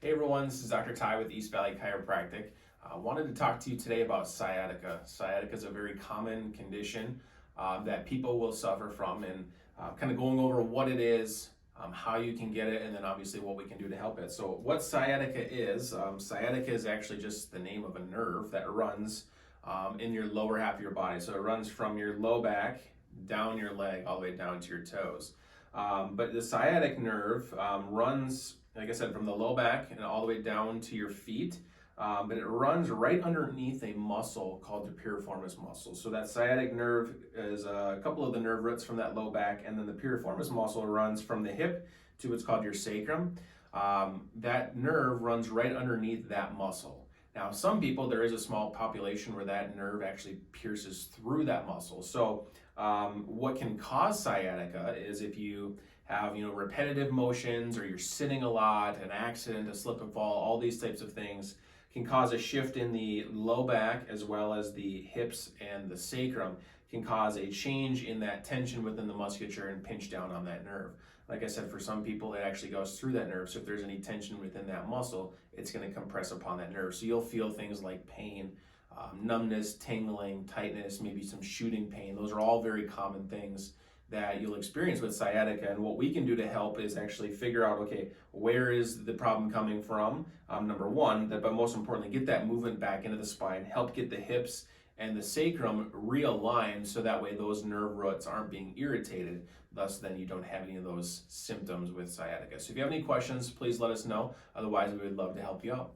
Hey everyone, this is Dr. Ty with East Valley Chiropractic. I wanted to talk to you today about sciatica. Sciatica is a very common condition that people will suffer from, and kind of going over what it is, how you can get it, and then obviously what we can do to help it. So what sciatica is actually just the name of a nerve that runs in your lower half of your body. So it runs from your low back down your leg all the way down to your toes. But the sciatic nerve runs, like I said, from the low back and all the way down to your feet. But it runs right underneath a muscle called the piriformis muscle. So that sciatic nerve is a couple of the nerve roots from that low back, and then the piriformis muscle runs from the hip to what's called your sacrum. That nerve runs right underneath that muscle. Now, some people, there is a small population where that nerve actually pierces through that muscle. So what can cause sciatica is if you have, repetitive motions, or you're sitting a lot, an accident, a slip and fall, all these types of things can cause a shift in the low back as well as the hips and the sacrum, can cause a change in that tension within the musculature and pinch down on that nerve. Like I said, for some people, it actually goes through that nerve. So if there's any tension within that muscle, it's going to compress upon that nerve. So you'll feel things like pain, numbness, tingling, tightness, maybe some shooting pain. Those are all very common things that you'll experience with sciatica. And what we can do to help is actually figure out, okay, where is the problem coming from? Number one, but most importantly, get that movement back into the spine, help get the hips and the sacrum realigned so that way those nerve roots aren't being irritated. Thus, then you don't have any of those symptoms with sciatica. So if you have any questions, please let us know. Otherwise, we would love to help you out.